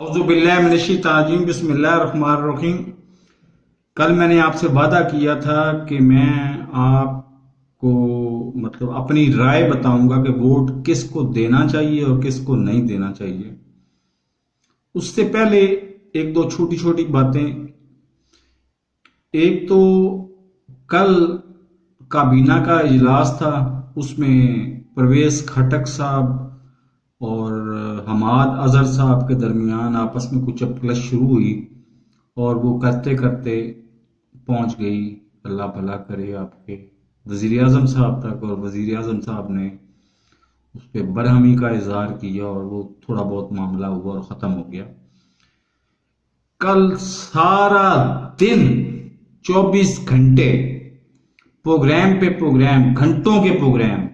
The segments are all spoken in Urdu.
اعوذ باللہ من الشیطان الرجیم، بسم اللہ الرحمن الرحیم۔ کل میں نے آپ سے وعدہ کیا تھا کہ میں آپ کو اپنی رائے بتاؤں گا کہ ووٹ کس کو دینا چاہیے اور کس کو نہیں دینا چاہیے۔ اس سے پہلے ایک دو چھوٹی چھوٹی باتیں۔ ایک تو کل کابینہ کا اجلاس تھا، اس میں پرویز خٹک صاحب اور حماد اظہر صاحب کے درمیان آپس میں کچھ اپلش شروع ہوئی اور وہ کرتے کرتے پہنچ گئی، اللہ بھلا کرے، آپ کے وزیر اعظم صاحب تک، اور وزیر اعظم صاحب نے اس پہ برہمی کا اظہار کیا اور وہ تھوڑا بہت معاملہ ہوا اور ختم ہو گیا۔ کل سارا دن 24 گھنٹے پروگرام پہ پروگرام، گھنٹوں کے پروگرام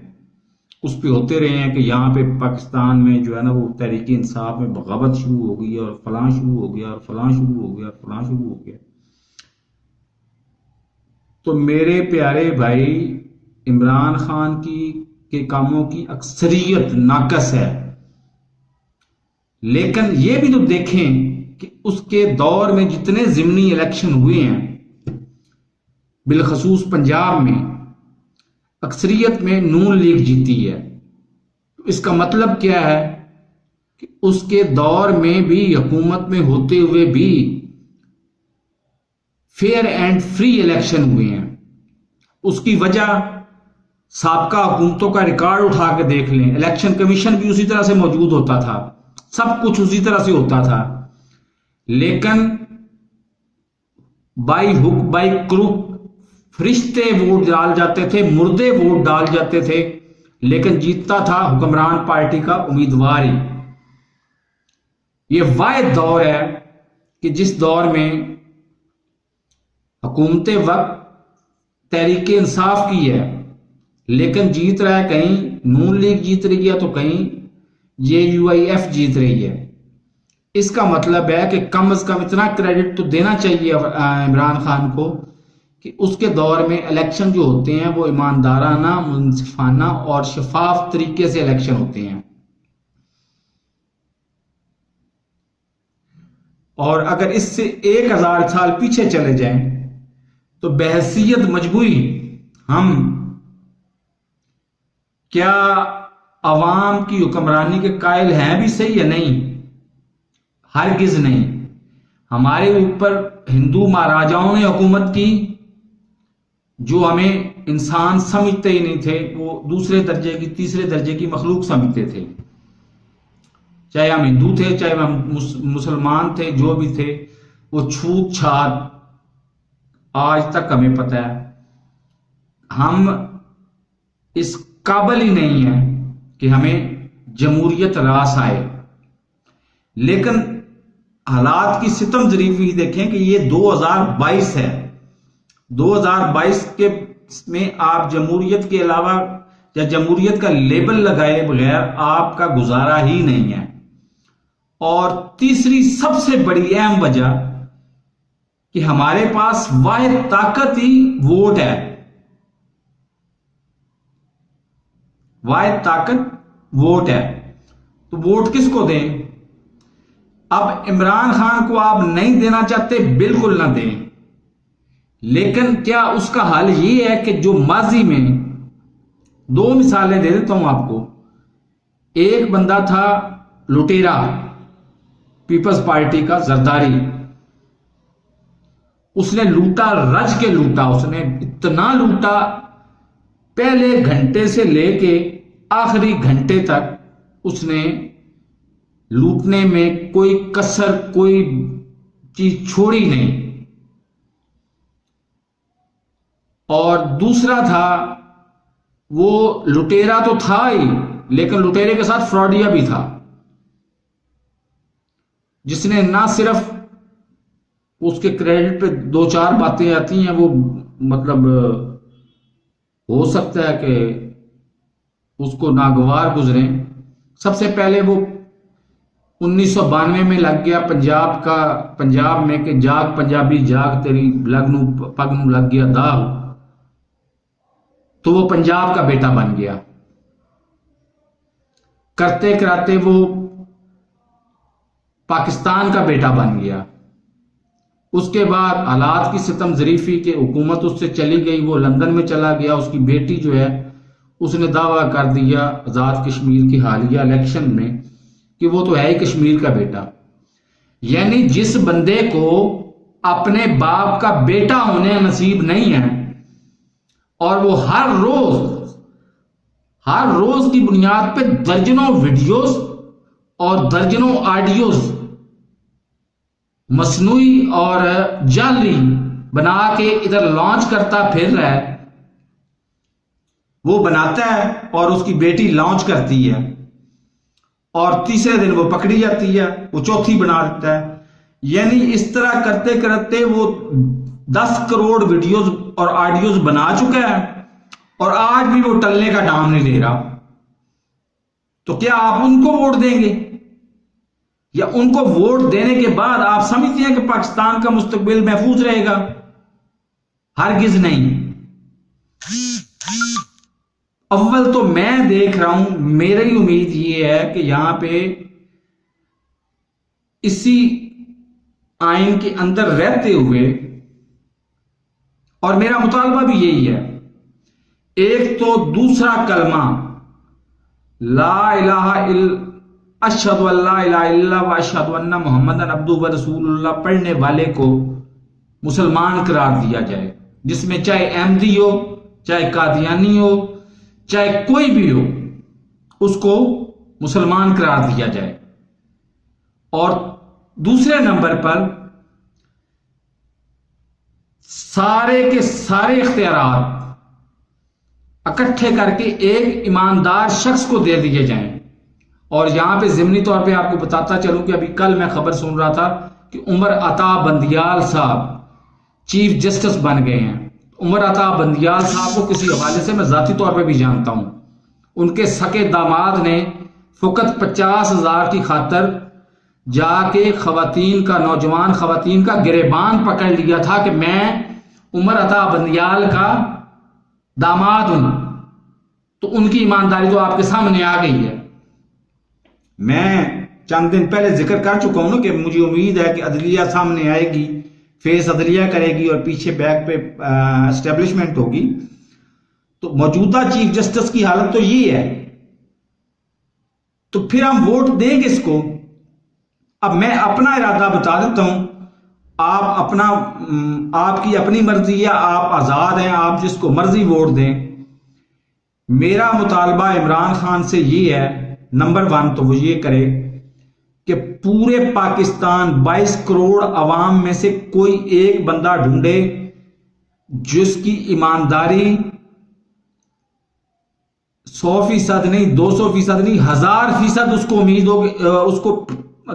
اس پہ ہوتے رہے ہیں کہ یہاں پہ پاکستان میں جو ہے نا وہ تحریک انصاف میں بغاوت شروع ہو گئی اور فلاں شروع ہو گیا اور فلاں شروع ہو گیا اور فلاں شروع ہو گیا۔ تو میرے پیارے بھائی، عمران خان کے کاموں کی اکثریت ناقص ہے، لیکن یہ بھی تو دیکھیں کہ اس کے دور میں جتنے ضمنی الیکشن ہوئے ہیں، بالخصوص پنجاب میں اکثریت میں نون لیگ جیتی ہے۔ تو اس کا مطلب کیا ہے کہ اس کے دور میں بھی، حکومت میں ہوتے ہوئے بھی فیئر اینڈ فری الیکشن ہوئے ہیں۔ اس کی وجہ سابقہ حکومتوں کا ریکارڈ اٹھا کے دیکھ لیں، الیکشن کمیشن بھی اسی طرح سے موجود ہوتا تھا، سب کچھ اسی طرح سے ہوتا تھا، لیکن بائی ہک بائی کروک فرشتے ووٹ ڈال جاتے تھے، مردے ووٹ ڈال جاتے تھے، لیکن جیتتا تھا حکمران پارٹی کا امیدوار ہی۔ یہ واحد دور ہے کہ جس دور میں حکومت وقت تحریک انصاف کی ہے، لیکن جیت رہا ہے کہیں نون لیگ جیت رہی ہے تو کہیں JUIF جیت رہی ہے۔ اس کا مطلب ہے کہ کم از کم اتنا کریڈٹ تو دینا چاہیے عمران خان کو کہ اس کے دور میں الیکشن جو ہوتے ہیں وہ ایماندارانہ، منصفانہ اور شفاف طریقے سے الیکشن ہوتے ہیں۔ اور اگر اس سے 1000 سال پیچھے چلے جائیں تو بحیثیت مجموعی ہم کیا عوام کی حکمرانی کے قائل ہیں بھی صحیح ہے؟ نہیں، ہرگز نہیں۔ ہمارے اوپر ہندو مہاراجاؤں نے حکومت کی جو ہمیں انسان سمجھتے ہی نہیں تھے، وہ دوسرے درجے کی، تیسرے درجے کی مخلوق سمجھتے تھے، چاہے ہم ہندو تھے، چاہے ہم مسلمان تھے، جو بھی تھے، وہ چھوت چھات آج تک ہمیں پتہ ہے۔ ہم اس قابل ہی نہیں ہیں کہ ہمیں جمہوریت راس آئے، لیکن حالات کی ستم ظریفی دیکھیں کہ یہ 2022 ہے۔ 2022 کے میں آپ جمہوریت کے علاوہ یا جمہوریت کا لیبل لگائے بغیر آپ کا گزارا ہی نہیں ہے۔ اور تیسری سب سے بڑی اہم وجہ کہ ہمارے پاس واحد طاقت ہی ووٹ ہے، واحد طاقت ووٹ ہے۔ تو ووٹ کس کو دیں؟ اب عمران خان کو آپ نہیں دینا چاہتے، بالکل نہ دیں، لیکن کیا اس کا حل یہ ہے کہ جو ماضی میں، 2 مثالیں دے دیتا ہوں آپ کو۔ ایک بندہ تھا لٹیرا، پیپلز پارٹی کا، زرداری، اس نے لوٹا، رج کے لوٹا، اس نے اتنا لوٹا، پہلے گھنٹے سے لے کے آخری گھنٹے تک اس نے لوٹنے میں کوئی کسر، کوئی چیز چھوڑی نہیں۔ اور دوسرا تھا، وہ لٹیرا تو تھا ہی، لیکن لٹیرے کے ساتھ فراڈیا بھی تھا، جس نے نہ صرف اس کے کریڈٹ پہ 2-4 باتیں آتی ہیں، وہ ہو سکتا ہے کہ اس کو ناگوار گزریں۔ سب سے پہلے وہ 1992 میں لگ گیا پنجاب میں کہ جاگ پنجابی جاگ، تیری لگنو پگنو لگ گیا داغ، تو وہ پنجاب کا بیٹا بن گیا۔ کرتے کراتے وہ پاکستان کا بیٹا بن گیا. اس کے بعد حالات کی ستم ظریفی کے حکومت اس سے چلی گئی، وہ لندن میں چلا گیا. اس کی بیٹی جو ہے اس نے دعویٰ کر دیا آزاد کشمیر کی حالیہ الیکشن میں کہ وہ تو ہے ہی کشمیر کا بیٹا. یعنی جس بندے کو اپنے باپ کا بیٹا ہونے نصیب نہیں ہے اور وہ ہر روز کی بنیاد پہ درجنوں ویڈیوز اور درجنوں آڈیوز مصنوعی اور جعلی بنا کے ادھر لانچ کرتا پھر رہا ہے، وہ بناتا ہے اور اس کی بیٹی لانچ کرتی ہے اور تیسرے دن وہ پکڑی جاتی ہے، وہ چوتھی بنا دیتا ہے. یعنی اس طرح کرتے کرتے وہ 10 کروڑ ویڈیوز اور آڈیوز بنا چکا ہے اور آج بھی وہ ٹلنے کا نام نہیں لے رہا. تو کیا آپ ان کو ووٹ دیں گے؟ یا ان کو ووٹ دینے کے بعد آپ سمجھتے ہیں کہ پاکستان کا مستقبل محفوظ رہے گا؟ ہرگز نہیں. اول تو میں دیکھ رہا ہوں، میری امید یہ ہے کہ یہاں پہ اسی آئین کے اندر رہتے ہوئے، اور میرا مطالبہ بھی یہی ہے، ایک تو دوسرا کلمہ لا الہ الا اشہد ان لا الہ الا اللہ و اشہد ان محمد عبدہ و رسول اللہ پڑھنے والے کو مسلمان قرار دیا جائے، جس میں چاہے احمدی ہو، چاہے قادیانی ہو، چاہے کوئی بھی ہو، اس کو مسلمان قرار دیا جائے. اور دوسرے نمبر پر سارے کے سارے اختیارات اکٹھے کر کے ایک ایماندار شخص کو دے دیے جائیں. اور یہاں پہ ضمنی طور پہ آپ کو بتاتا چلوں کہ ابھی کل میں خبر سن رہا تھا کہ عمر عطا بندیال صاحب چیف جسٹس بن گئے ہیں. عمر عطا بندیال صاحب کو کسی حوالے سے میں ذاتی طور پہ بھی جانتا ہوں. ان کے سکے داماد نے فقط 50,000 کی خاطر جا کے خواتین کا، نوجوان خواتین کا گریبان پکڑ لیا تھا کہ میں عمر عطا بندیال کا داماد ہوں. تو ان کی ایمانداری تو آپ کے سامنے آ گئی ہے. میں چند دن پہلے ذکر کر چکا ہوں نا کہ مجھے امید ہے کہ عدلیہ سامنے آئے گی، فیس عدلیہ کرے گی اور پیچھے بیک پہ اسٹیبلشمنٹ ہوگی. تو موجودہ چیف جسٹس کی حالت تو یہ ہے، تو پھر ہم ووٹ دیں گے اس کو. اب میں اپنا ارادہ بتا دیتا ہوں، آپ کی اپنی مرضی ہے، آپ آزاد ہیں، آپ جس کو مرضی ووٹ دیں. میرا مطالبہ عمران خان سے یہ ہے، نمبر 1 تو وہ یہ کرے کہ پورے پاکستان 22 کروڑ عوام میں سے کوئی ایک بندہ ڈھونڈے جس کی ایمانداری 100% نہیں، 200% نہیں، 1000% اس کو امید ہو، اس کو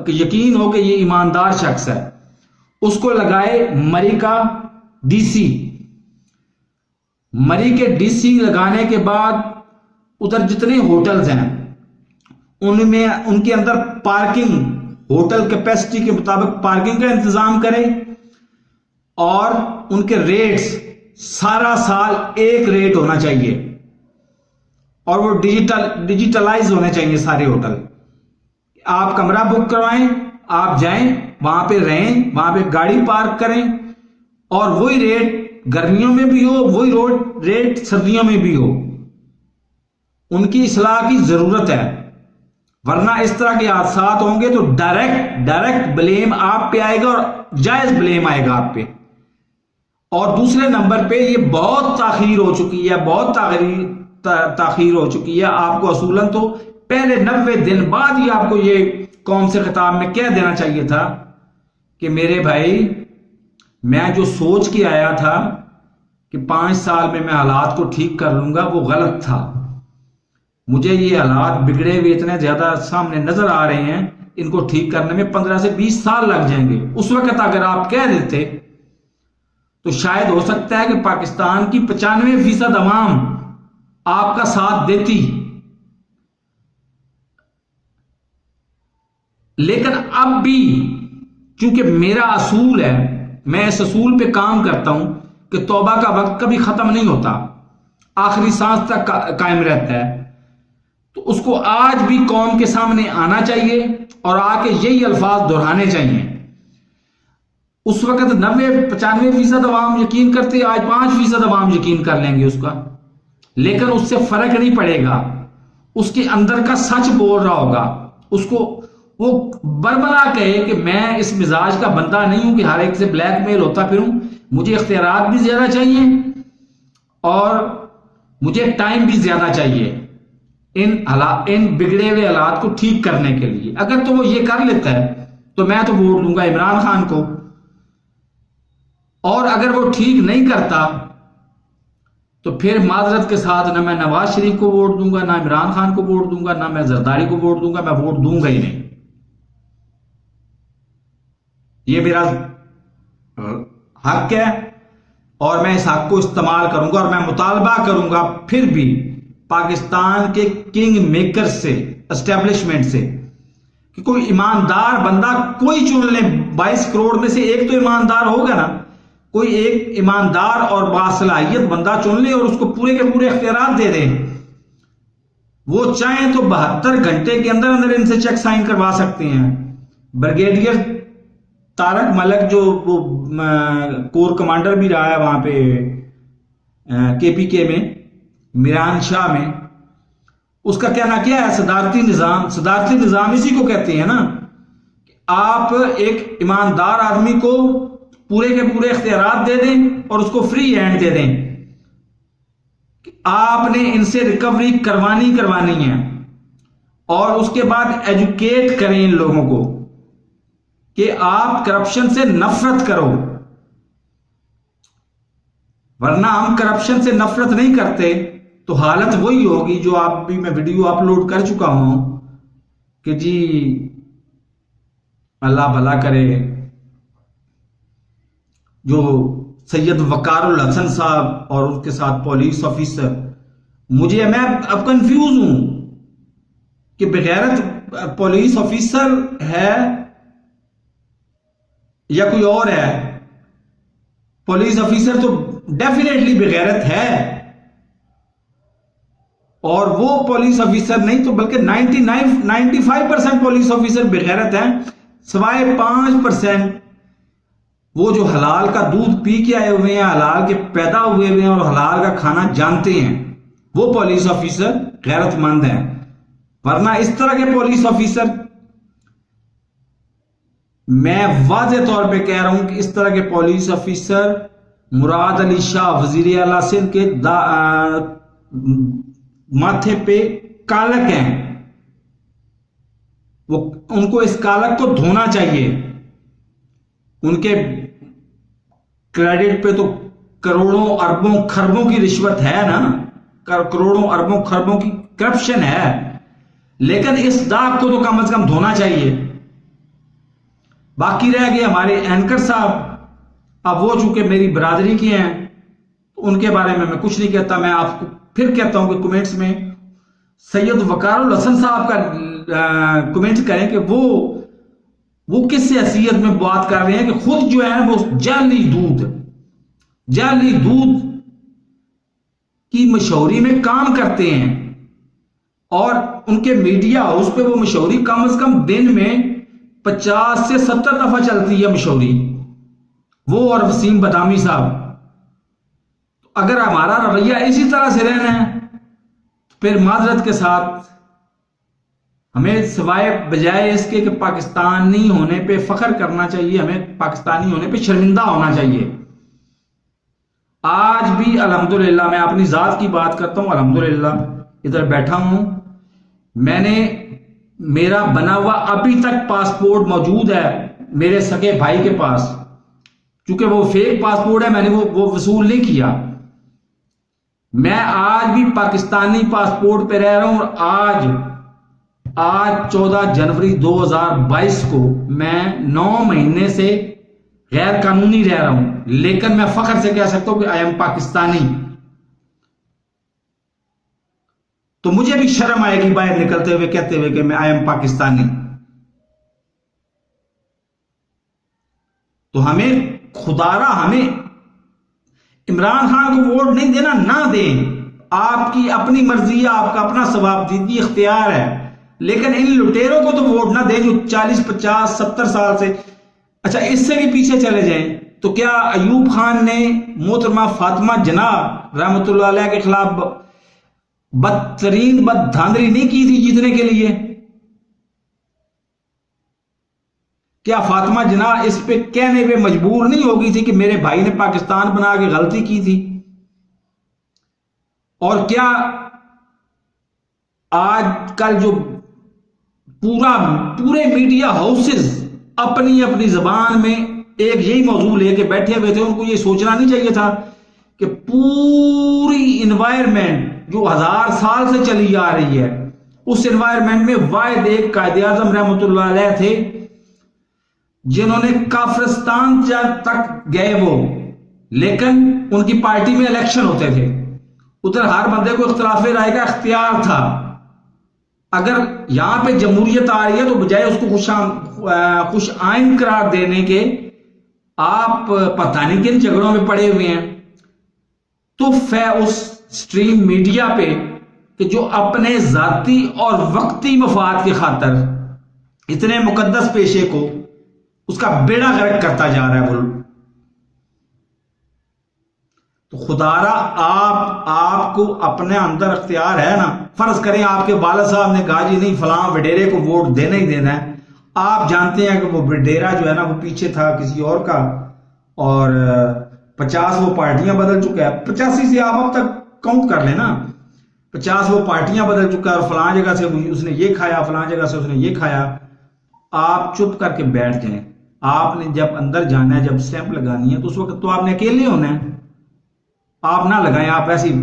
یقین ہو کہ یہ ایماندار شخص ہے. اس کو لگائے مری کا ڈی سی. مری کے ڈی سی لگانے کے بعد ادھر جتنے ہوٹلز ہیں ان کے اندر پارکنگ، ہوٹل کیپیسٹی کے مطابق پارکنگ کا انتظام کرے اور ان کے ریٹس سارا سال ایک ریٹ ہونا چاہیے اور وہ ڈیجیٹلائز ہونے چاہیے سارے ہوٹل. آپ کمرہ بک کروائیں، آپ جائیں وہاں پہ رہیں، وہاں پہ گاڑی پارک کریں اور وہی ریٹ گرمیوں میں بھی ہو، وہی ریٹ سردیوں میں بھی ہو. ان کی اصلاح کی ضرورت ہے، ورنہ اس طرح کے حادثات ہوں گے تو ڈائریکٹ بلیم آپ پہ آئے گا اور جائز بلیم آئے گا آپ پہ. اور دوسرے نمبر پہ یہ بہت تاخیر ہو چکی ہے، بہت تاخیر ہو چکی ہے. آپ کو اصولاً تو پہلے 90 دن بعد ہی آپ کو یہ قوم سے خطاب میں کہہ دینا چاہیے تھا کہ میرے بھائی، میں جو سوچ کے آیا تھا کہ 5 سال میں حالات کو ٹھیک کر لوں گا، وہ غلط تھا. مجھے یہ حالات بگڑے ہوئے اتنے زیادہ سامنے نظر آ رہے ہیں، ان کو ٹھیک کرنے میں 15 سے 20 سال لگ جائیں گے. اس وقت اگر آپ کہہ دیتے تو شاید ہو سکتا ہے کہ پاکستان کی 95% عوام آپ کا ساتھ دیتی. لیکن اب بھی چونکہ میرا اصول ہے، میں اس اصول پہ کام کرتا ہوں کہ توبہ کا وقت کبھی ختم نہیں ہوتا، آخری سانس تک قائم رہتا ہے. تو اس کو آج بھی قوم کے سامنے آنا چاہیے اور آ کے یہی الفاظ دہرانے چاہیے. اس وقت 90-95% عوام یقین کرتے، آج 5% عوام یقین کر لیں گے اس کا، لیکن اس سے فرق نہیں پڑے گا. اس کے اندر کا سچ بول رہا ہوگا. اس کو وہ بربلا کہے کہ میں اس مزاج کا بندہ نہیں ہوں کہ ہر ایک سے بلیک میل ہوتا پھروں، مجھے اختیارات بھی زیادہ چاہیے اور مجھے ٹائم بھی زیادہ چاہیے ان بگڑے ہوئے حالات کو ٹھیک کرنے کے لیے. اگر تو وہ یہ کر لیتا ہے تو میں تو ووٹ دوں گا عمران خان کو، اور اگر وہ ٹھیک نہیں کرتا تو پھر معذرت کے ساتھ نہ میں نواز شریف کو ووٹ دوں گا، نہ عمران خان کو ووٹ دوں گا، نہ میں زرداری کو ووٹ دوں گا. میں ووٹ دوں گا ہی نہیں. یہ میرا حق ہے اور میں اس حق کو استعمال کروں گا، اور میں مطالبہ کروں گا پھر بھی پاکستان کے کنگ میکر سے، اسٹیبلشمنٹ سے، کہ کوئی ایماندار بندہ کوئی چن لیں. 22 کروڑ میں سے ایک تو ایماندار ہوگا نا. کوئی ایک ایماندار اور باصلاحیت بندہ چن لیں اور اس کو پورے کے پورے اختیارات دے دیں. وہ چاہیں تو 72 گھنٹے کے اندر اندر ان سے چیک سائن کروا سکتے ہیں. بریگیڈیئر طارق ملک جو وہ کور کمانڈر بھی رہا ہے وہاں پہ کے پی کے میں، میران شاہ میں، اس کا کہنا کیا ہے؟ صدارتی نظام. صدارتی نظام اسی کو کہتے ہیں نا، کہ آپ ایک ایماندار آدمی کو پورے کے پورے اختیارات دے دیں اور اس کو فری ہینڈ دے دیں کہ آپ نے ان سے ریکوری کروانی ہے، اور اس کے بعد ایجوکیٹ کریں ان لوگوں کو کہ آپ کرپشن سے نفرت کرو. ورنہ ہم کرپشن سے نفرت نہیں کرتے تو حالت وہی ہوگی جو آپ بھی، میں ویڈیو اپلوڈ کر چکا ہوں کہ جی اللہ بھلا کرے، جو سید وقار الحسن صاحب اور اس کے ساتھ پولیس آفیسر، میں اب کنفیوز ہوں کہ بغیرت پولیس آفیسر ہے یا کوئی اور ہے. پولیس آفیسر تو ڈیفینیٹلی بغیرت ہے، اور وہ پولیس آفیسر نہیں تو بلکہ 95% پولیس آفیسر بغیرت ہیں، سوائے 5% وہ جو حلال کا دودھ پی کے آئے ہوئے ہیں، حلال کے پیدا ہوئے ہوئے ہیں اور حلال کا کھانا جانتے ہیں، وہ پولیس آفیسر غیرت مند ہیں. ورنہ اس طرح کے پولیس آفیسر، میں واضح طور پہ کہہ رہا ہوں کہ اس طرح کے پولیس آفیسر مراد علی شاہ وزیر اعلیٰ سندھ کے ماتھے پہ کالک ہیں. ان کو اس کالک کو دھونا چاہیے. ان کے کریڈٹ پہ تو کروڑوں اربوں خربوں کی رشوت ہے نا، کروڑوں اربوں خربوں کی کرپشن ہے، لیکن اس داغ کو تو کم از کم دھونا چاہیے. باقی رہ گئے ہمارے اینکر صاحب، اب وہ چونکہ میری برادری کے ہیں تو ان کے بارے میں کچھ نہیں کہتا. میں آپ کو پھر کہتا ہوں کہ کمنٹس میں سید وقار الحسن صاحب کا کمنٹ کریں کہ وہ کس حیثیت میں بات کر رہے ہیں کہ خود جو ہے وہ جعلی دودھ کی مشہوری میں کام کرتے ہیں، اور ان کے میڈیا ہاؤس پہ وہ مشہوری کم از کم دن میں 50 سے 70 دفعہ چلتی ہے مشہوری، وہ اور وسیم بادامی صاحب. اگر ہمارا رویہ اسی طرح سے رہنا ہے تو پھر معذرت کے ساتھ ہمیں سوائے بجائے اس کے کہ پاکستانی ہونے پہ فخر کرنا چاہیے، ہمیں پاکستانی ہونے پہ شرمندہ ہونا چاہیے. آج بھی الحمدللہ، میں اپنی ذات کی بات کرتا ہوں، الحمدللہ ادھر بیٹھا ہوں، میرا بنا ہوا ابھی تک پاسپورٹ موجود ہے میرے سگے بھائی کے پاس، چونکہ وہ فیک پاسپورٹ ہے، میں نے وہ وصول نہیں کیا. میں آج بھی پاکستانی پاسپورٹ پہ رہ رہا ہوں، اور آج 14 جنوری 2022 کو میں 9 مہینے سے غیر قانونی رہ رہا ہوں، لیکن میں فخر سے کہہ سکتا ہوں کہ آئی ایم پاکستانی. تو مجھے بھی شرم آئے گی باہر نکلتے ہوئے کہتے ہوئے کہ میں آئی ایم پاکستانی. تو ہمیں عمران خان کو ووٹ نہیں دینا، نہ دیں، آپ کی اپنی مرضی ہے، آپ کا اپنا ثواب دیدی اختیار ہے، لیکن ان لٹیروں کو تو ووٹ نہ دیں جو 40 50 70 سال سے. اچھا اس سے بھی پیچھے چلے جائیں تو کیا ایوب خان نے محترمہ فاطمہ جناح رحمۃ اللہ علیہ کے خلاف بدترین بددھاندلی نہیں کی تھی جیتنے کے لیے؟ کیا فاطمہ جناح اس پہ کہنے پہ مجبور نہیں ہو گئی تھی کہ میرے بھائی نے پاکستان بنا کے غلطی کی تھی؟ اور کیا آج کل جو پورے میڈیا ہاؤسز اپنی اپنی زبان میں ایک یہی موضوع لے کے بیٹھے ہوئے تھے، ان کو یہ سوچنا نہیں چاہیے تھا کہ پوری انوائرمنٹ جو 1000 سال سے چلی آ رہی ہے، اس انوائرمنٹ میں واحد ایک قائد اعظم رحمۃ اللہ علیہ تھے جنہوں نے کافرستان تک گئے وہ، لیکن ان کی پارٹی میں الیکشن ہوتے تھے، ادھر ہر بندے کو اختلاف رائے کا اختیار تھا. اگر یہاں پہ جمہوریت آ رہی ہے تو بجائے اس کو خوش آئند قرار دینے کے آپ پتہ نہیں کن جھگڑوں میں پڑے ہوئے ہیں. تف ہے اس سٹریم میڈیا پہ کہ جو اپنے ذاتی اور وقتی مفاد کی خاطر اتنے مقدس پیشے کو اس کا بیڑا غرق کرتا جا رہا ہے. تو خدارا آپ کو اپنے اندر اختیار ہے نا. فرض کریں آپ کے والد صاحب نے کہا جی نہیں فلاں وڈیرے کو ووٹ دینا ہی دینا ہے. آپ جانتے ہیں کہ وہ وڈیرا جو ہے نا وہ پیچھے تھا کسی اور کا، اور 50 وہ پارٹیاں بدل چکا ہے. 85 سے آپ اب تک کاؤنٹ کر لیں نا، 50 وہ پارٹیاں بدل چکا ہے، اور فلاں جگہ سے اس نے یہ کھایا، فلاں جگہ سے اس نے یہ کھایا. آپ چپ کر کے بیٹھ جائیں. آپ نے جب اندر جانا ہے، جب سٹیمپ لگانی ہے تو اس وقت تو آپ نے اکیلے ہونا ہے. آپ نہ لگائیں، آپ ایسے ہی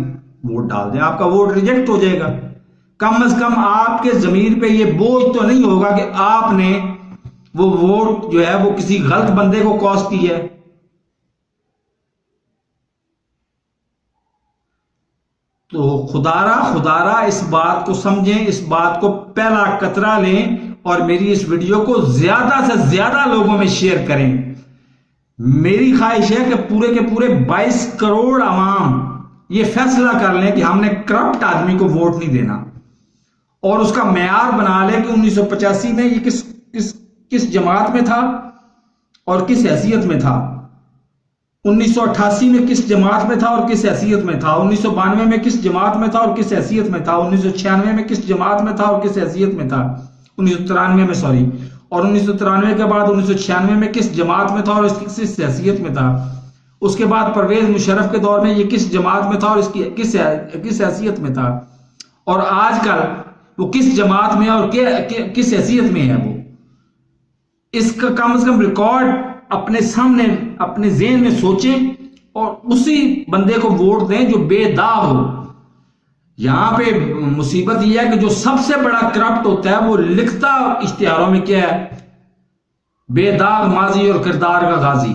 ووٹ ڈال دیں، آپ کا ووٹ ریجیکٹ ہو جائے گا. کم از کم آپ کے ضمیر پہ یہ بوجھ تو نہیں ہوگا کہ آپ نے وہ ووٹ جو ہے وہ کسی غلط بندے کو کاسٹ کی ہے. تو خدارا اس بات کو سمجھیں، اس بات کو پہلا قطرہ لیں اور میری اس ویڈیو کو زیادہ سے زیادہ لوگوں میں شیئر کریں. میری خواہش ہے کہ پورے کے پورے 22 کروڑ عوام یہ فیصلہ کر لیں کہ ہم نے کرپٹ آدمی کو ووٹ نہیں دینا، اور اس کا معیار بنا لیں کہ 1985 میں یہ کس جماعت میں تھا اور کس حیثیت میں تھا، 1988 میں کس جماعت میں تھا اور کس حیثیت میں تھا، 1992 میں کس جماعت میں تھا اور کس حیثیت میں تھا، 1996 میں کس جماعت میں تھا اور کس حیثیت میں تھا، 1993 میں سوری، اور 1993 کے بعد 1996 میں کس جماعت میں تھا اور اس کی کس حیثیت میں تھا. اس کے بعد پرویز مشرف کے دور میں یہ کس جماعت میں تھا اور اس کی کس حیثیت میں تھا، اور آج کل وہ کس جماعت میں اور کس حیثیت میں ہے. وہ اس کا کم از کم ریکارڈ اپنے سامنے اپنے ذہن میں سوچیں اور اسی بندے کو ووٹ دیں جو بے داغ ہو. یہاں پہ مصیبت یہ ہے کہ جو سب سے بڑا کرپٹ ہوتا ہے وہ لکھتا اشتہاروں میں کیا ہے، بے داغ ماضی اور کردار کا غازی.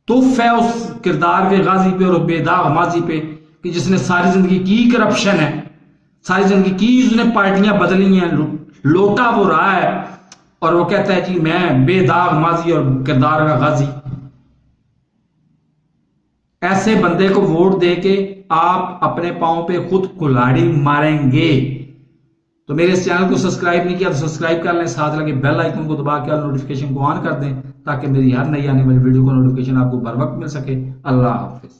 تف ہے اس کردار کے غازی پہ اور بے داغ ماضی پہ کہ جس نے ساری زندگی کی کرپشن ہے، ساری زندگی کی اس نے پارٹیاں بدلی ہیں، لوٹا وہ رہا ہے، اور وہ کہتا ہے جی میں بے داغ ماضی اور کردار کا غازی. ایسے بندے کو ووٹ دے کے آپ اپنے پاؤں پہ خود کلاڑی ماریں گے. تو میرے اس چینل کو سبسکرائب نہیں کیا تو سبسکرائب کر لیں، ساتھ لگے بیل آئیکن کو دبا کے نوٹیفیکیشن کو آن کر دیں تاکہ میری ہر نئی آنے والی ویڈیو کو نوٹیفیکیشن آپ کو بر وقت مل سکے. اللہ حافظ.